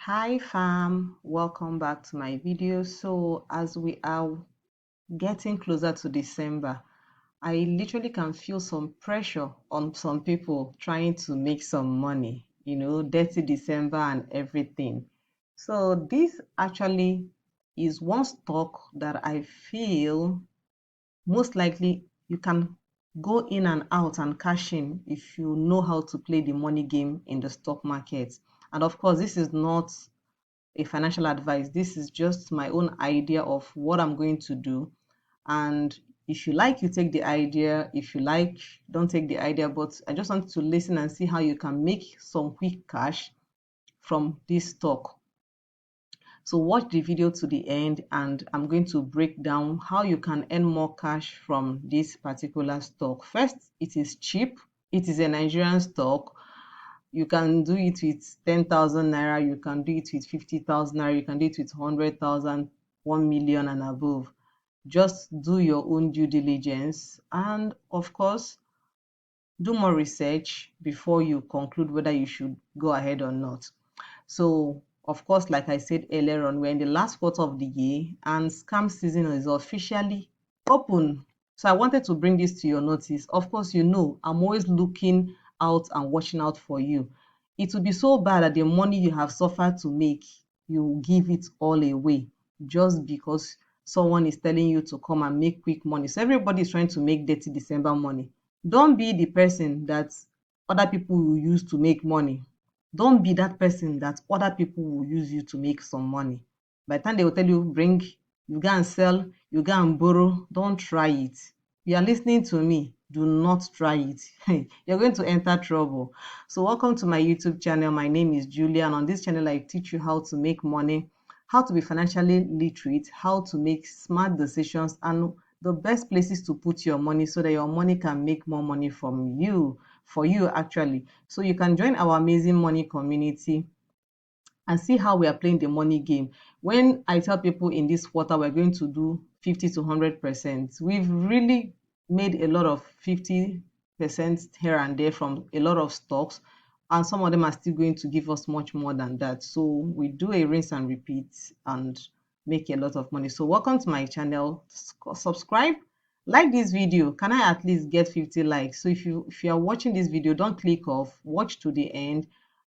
Hi fam, welcome back to my video. So as we are getting closer to December, I literally can feel some pressure on some people trying to make some money, dirty December and everything. So this actually is one stock that I feel most likely you can go in and out and cash in if you know how to play the money game in the stock market. And of course, this is not a financial advice. This is just my own idea of what I'm going to do. And if you like, you take the idea. If you like, don't take the idea. But I just want to listen and see how you can make some quick cash from this stock. So watch the video to the end and I'm going to break down how you can earn more cash from this particular stock. First, it is cheap. It is a Nigerian stock. You can do it with 10,000 naira, you can do it with 50,000 naira, you can do it with 100,000, 1 million and above. Just do your own due diligence and, of course, do more research before you conclude whether you should go ahead or not. So, of course, like I said earlier on, we're in the last quarter of the year and scam season is officially open. So I wanted to bring this to your notice. Of course, I'm always looking out and watching out for you. It would be so bad that the money you have suffered to make, you give it all away just because someone is telling you to come and make quick money. So everybody is trying to make dirty December money. Don't be the person that other people will use to make money. Don't be that person that other people will use you to make some money. By the time they will tell you, bring, you go and sell, you go and borrow, don't try it. You are listening to me, do not try it. You're going to enter trouble. So welcome to my YouTube channel. My name is Julia, and on this channel, I teach you how to make money, how to be financially literate, how to make smart decisions, and the best places to put your money so that your money can make more money from you, for you actually. So you can join our amazing money community and see how we are playing the money game. When I tell people in this quarter we're going to do 50 to 100%, we've really made a lot of 50% here and there from a lot of stocks, and some of them are still going to give us much more than that. So we do a rinse and repeat and make a lot of money. So welcome to my channel. Subscribe, like this video. Can I at least get 50 likes? So if you are watching this video, don't click off, watch to the end,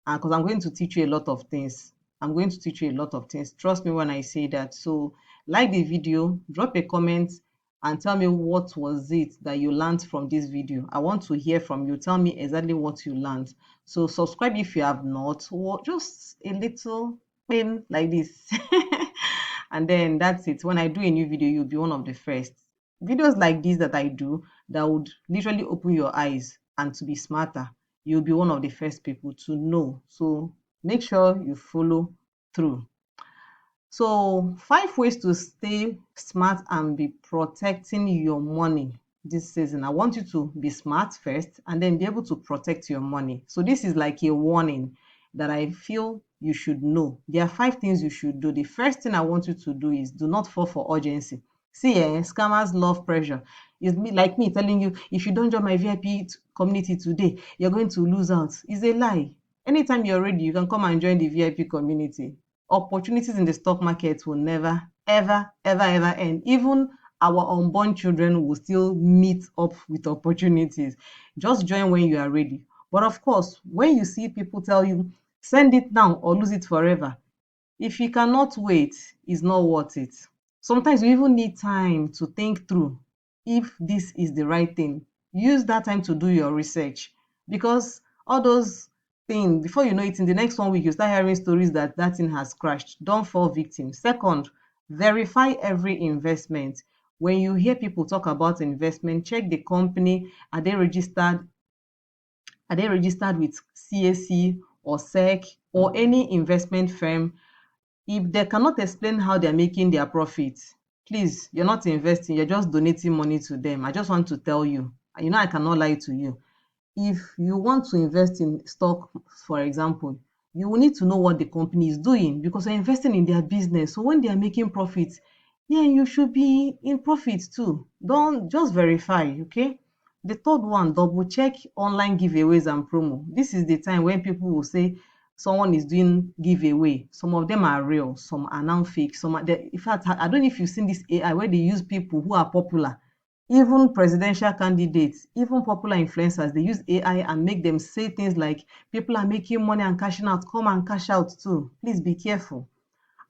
because I'm going to teach you a lot of things. I'm going to teach you a lot of things. Trust me when I say that. So like the video, drop a comment and tell me what was it that you learned from this video. I want to hear from you. Tell me exactly what you learned. So subscribe if you have not, or just a little pin like this. And then that's it. When I do a new video, you'll be one of the first. Videos like this that I do that would literally open your eyes and to be smarter, you'll be one of the first people to know. So make sure you follow through. So 5 ways to stay smart and be protecting your money this season. I want you to be smart first and then be able to protect your money. So this is like a warning that I feel you should know. There are 5 things you should do. The first thing I want you to do is do not fall for urgency. See, scammers love pressure. It's like me telling you, if you don't join my VIP community today, you're going to lose out. It's a lie. Anytime you're ready, you can come and join the VIP community. Opportunities in the stock market will never, ever, ever, ever end. Even our unborn children will still meet up with opportunities. Just join when you are ready. But of course, when you see people tell you, send it now or lose it forever, if you cannot wait, it's not worth it. Sometimes you even need time to think through if this is the right thing. Use that time to do your research, because all those things, before you know it, in the next 1 week, you start hearing stories that that thing has crashed. Don't fall victim. Second, verify every investment. When you hear people talk about investment, check the company. Are they registered with CAC or SEC or any investment firm? If they cannot explain how they're making their profit, please, you're not investing, you're just donating money to them. I just want to tell you, I cannot lie to you. If you want to invest in stock, for example, you will need to know what the company is doing because you're investing in their business. So when they are making profits, yeah, you should be in profit too. Don't just verify, okay? The third one, double check online giveaways and promo. This is the time when people will say, someone is doing giveaway. Some of them are real, some are now fake. In fact, I don't know if you've seen this AI where they use people who are popular, even presidential candidates, even popular influencers. They use AI and make them say things like, people are making money and cashing out, come and cash out too. Please be careful.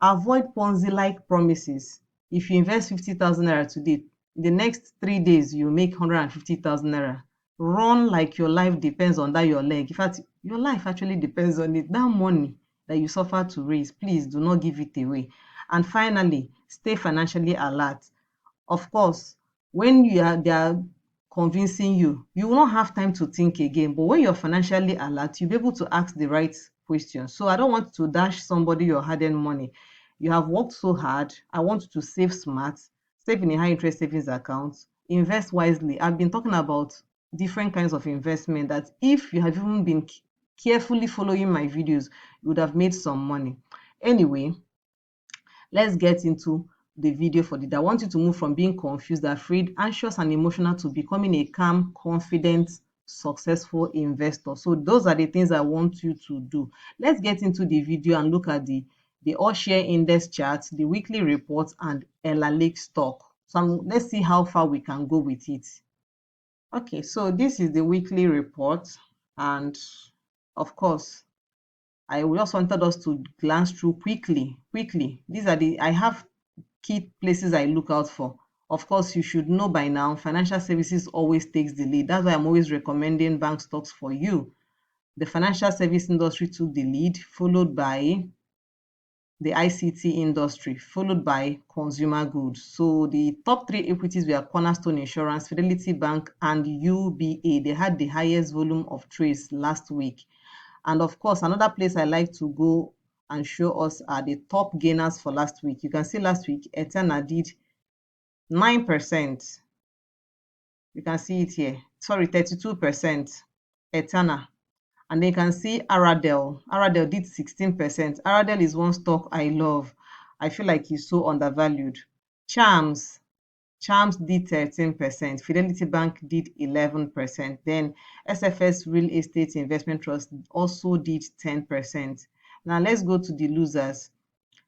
Avoid Ponzi-like promises. If you invest 50,000 naira today, the next 3 days you make 150,000 naira. Run like your life depends on that your leg. In fact, your life actually depends on it. That money that you suffer to raise, please do not give it away. And finally, stay financially alert. Of course, when they are convincing you, you will not have time to think again. But when you're financially alert, you'll be able to ask the right questions. So I don't want to dash somebody your hard-earned money. You have worked so hard. I want you to save smart, save in a high interest savings account, invest wisely. I've been talking about different kinds of investment that if you have even been carefully following my videos, you would have made some money. Anyway, let's get into the video for the day. I want you to move from being confused, afraid, anxious, and emotional to becoming a calm, confident, successful investor. So those are the things I want you to do. Let's get into the video and look at the all share index charts, the weekly reports, and Ella Lake stock. So let's see how far we can go with it. Okay, so this is the weekly report, and of course, I just wanted us to glance through quickly. I have key places I look out for. Of course, you should know by now, financial services always takes the lead. That's why I'm always recommending bank stocks for you. The financial service industry took the lead, followed by the ICT industry, followed by consumer goods. So the top three equities were Cornerstone Insurance, Fidelity Bank, and UBA. They had the highest volume of trades last week. And of course, another place I like to go and show us are the top gainers for last week. You can see last week, Eterna did 9%. You can see it here. Sorry, 32%. Eterna. And then you can see Aradel. Aradel did 16%. Aradel is one stock I love. I feel like it's so undervalued. Charms. Charms did 13%. Fidelity Bank did 11%. Then SFS Real Estate Investment Trust also did 10%. Now let's go to the losers.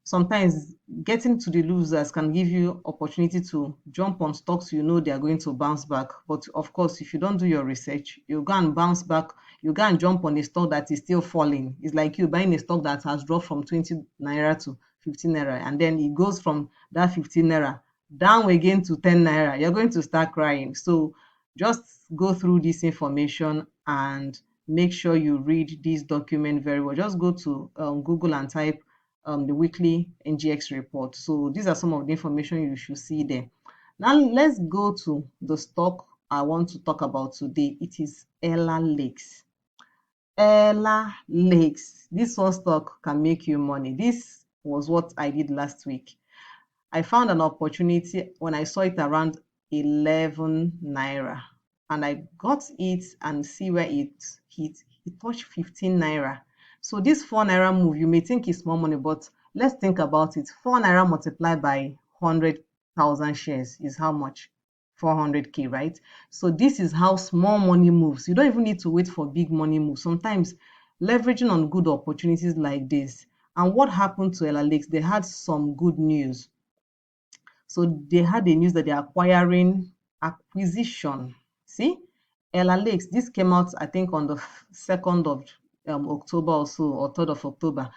Sometimes getting to the losers can give you opportunity to jump on stocks you know they are going to bounce back. But of course, if you don't do your research, you go and bounce back, you go and jump on a stock that is still falling. It's like you buying a stock that has dropped from 20 naira to 15 naira, and then it goes from that 15 naira down again to 10 naira. You're going to start crying. So just go through this information and make sure you read this document very well. Just go to Google and type the weekly NGX report. So these are some of the information you should see there. Now let's go to the stock I want to talk about today. It is Ella Lakes. Ella Lakes. This one stock can make you money. This was what I did last week. I found an opportunity when I saw it around 11 naira, and I got it and see where it hit. It touched 15 naira. So this 4 naira move, you may think is small money, but let's think about it. 4 naira multiplied by 100,000 shares is how much? 400k, right? So this is how small money moves. You don't even need to wait for big money moves. Sometimes leveraging on good opportunities like this. And what happened to Ella Lakes? They had some good news. So they had the news that they're acquiring acquisition. See, Ella Lakes, this came out, I think, on the 2nd of October or so, or 3rd of October.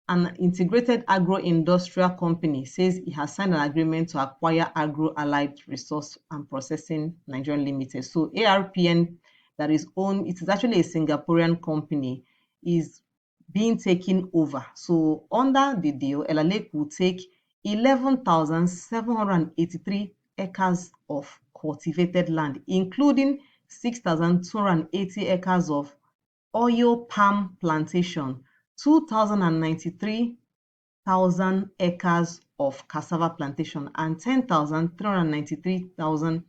An integrated agro-industrial company says it has signed an agreement to acquire Agro Allied Resource and Processing Nigeria Limited. So ARPN, that is owned, it is actually a Singaporean company, is being taken over. So under the deal, Ella Lake will take 11,783 acres of cultivated land, including 6,280 acres of oil palm plantation, 2,093,000 acres of cassava plantation, and 10,393,000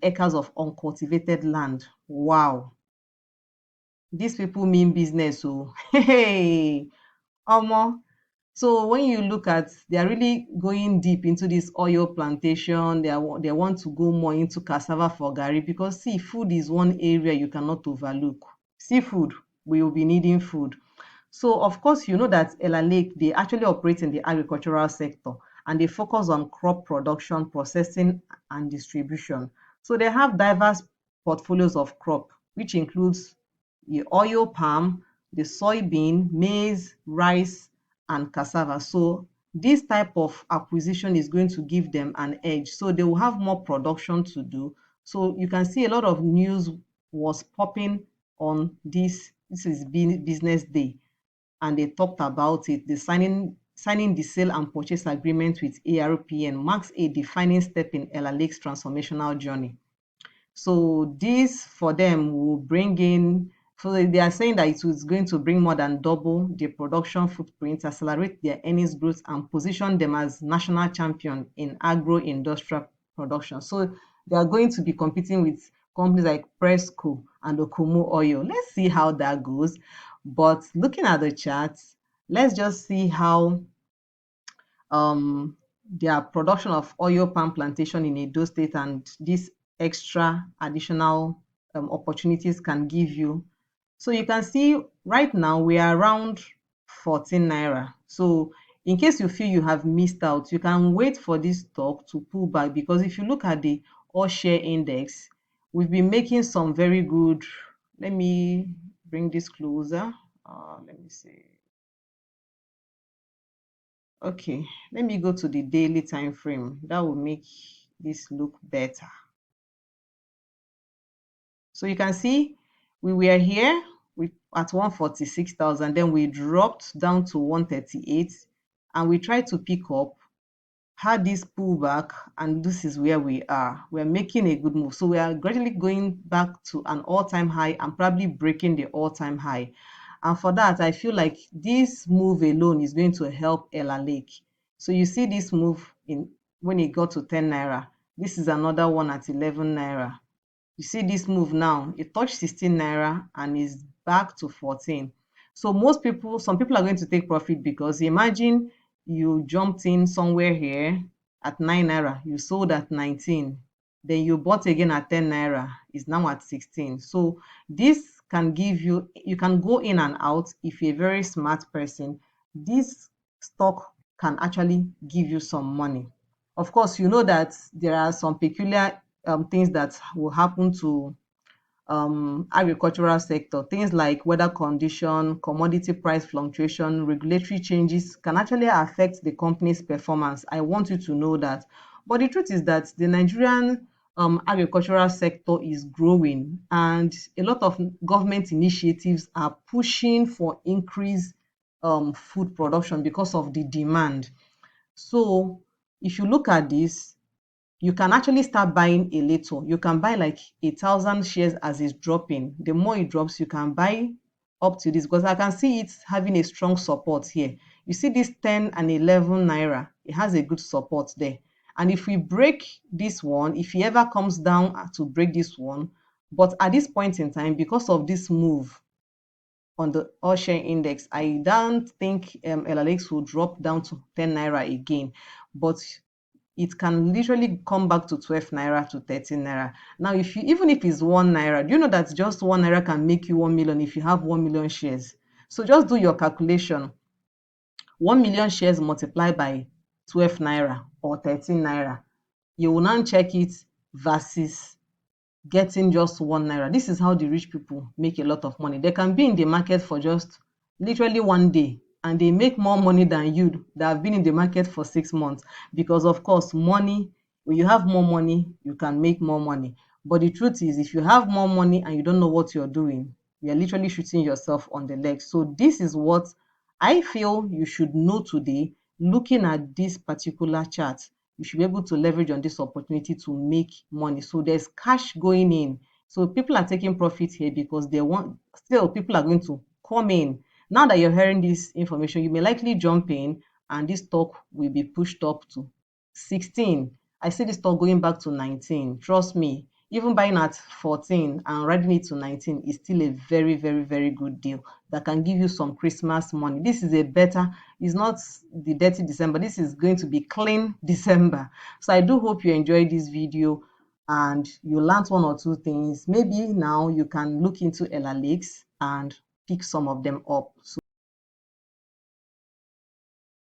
acres of uncultivated land. Wow. These people mean business. Oh, hey, omo. So when you look at, they are really going deep into this oil plantation. They want to go more into cassava for garri, because see, food is one area you cannot overlook. Seafood. we will be needing food. So, of course, you know that Ella Lake, they actually operate in the agricultural sector and they focus on crop production, processing, and distribution. So, they have diverse portfolios of crop, which includes the oil palm, the soybean, maize, rice, and cassava. So, this type of acquisition is going to give them an edge. So, they will have more production to do. So, you can see a lot of news was popping on this. This is business day, and they talked about it. The signing the sale and purchase agreement with ARPN marks a defining step in Ella Lake's transformational journey. So this for them will bring in, so they are saying that it is going to bring more than double the production footprint, accelerate their earnings growth, and position them as national champion in agro-industrial production. So they are going to be competing with companies like Presco and Okumu Oil. Let's see how that goes. But looking at the charts, let's just see how their production of oil palm plantation in Edo State and these extra additional opportunities can give you. So you can see right now we are around 14 naira. So in case you feel you have missed out, you can wait for this stock to pull back, because if you look at the all share index, we've been making some very good. Let me bring this closer. Let me see. Okay, let me go to the daily time frame. That will make this look better. So you can see we were here at 146,000, then we dropped down to 138, and we tried to pick up, had this pullback, and this is where we are. We're making a good move. So we are gradually going back to an all-time high and probably breaking the all-time high. And for that, I feel like this move alone is going to help Ella Lake. So you see this move in when it got to 10 naira. This is another one at 11 naira. You see this move now, it touched 16 naira and is back to 14. So some people are going to take profit, because imagine you jumped in somewhere here at 9 naira, you sold at 19, then you bought again at 10 naira, is now at 16. So this can give you, you can go in and out if you're a very smart person. This stock can actually give you some money. Of course, you know that there are some peculiar things that will happen to agricultural sector. Things like weather condition, commodity price fluctuation, regulatory changes can actually affect the company's performance. I want you to know that. But the truth is that the Nigerian agricultural sector is growing, and a lot of government initiatives are pushing for increased food production because of the demand. So if you look at this, you can actually start buying a little. You can buy like 1,000 shares as it's dropping. The more it drops, you can buy up to this, because I can see it having a strong support here. You see this 10 and 11 naira, it has a good support there. And if we break this one, if it ever comes down to break this one, but at this point in time, because of this move on the all share index, I don't think LLX will drop down to 10 naira again. But it can literally come back to 12 naira to 13 naira. Now, if you, even if it's 1 naira, do you know that just 1 naira can make you 1 million if you have 1 million shares? So just do your calculation. 1 million shares multiplied by 12 naira or 13 naira. You will now check it versus getting just 1 naira. This is how the rich people make a lot of money. They can be in the market for just literally one day, and they make more money than you that have been in the market for 6 months. Because of course, money, when you have more money, you can make more money. But the truth is, if you have more money and you don't know what you're doing, you're literally shooting yourself on the leg. So this is what I feel you should know today. Looking at this particular chart, you should be able to leverage on this opportunity to make money. So there's cash going in. So people are taking profit here because they want, still people are going to come in. Now that you're hearing this information, you may likely jump in and this stock will be pushed up to 16. I see this stock going back to 19. Trust me, even buying at 14 and riding it to 19 is still a very, very, very good deal that can give you some Christmas money. This is a better, it's not the dirty December. This is going to be clean December. So I do hope you enjoyed this video and you learned one or two things. Maybe now you can look into Ella Lakes and pick some of them up. So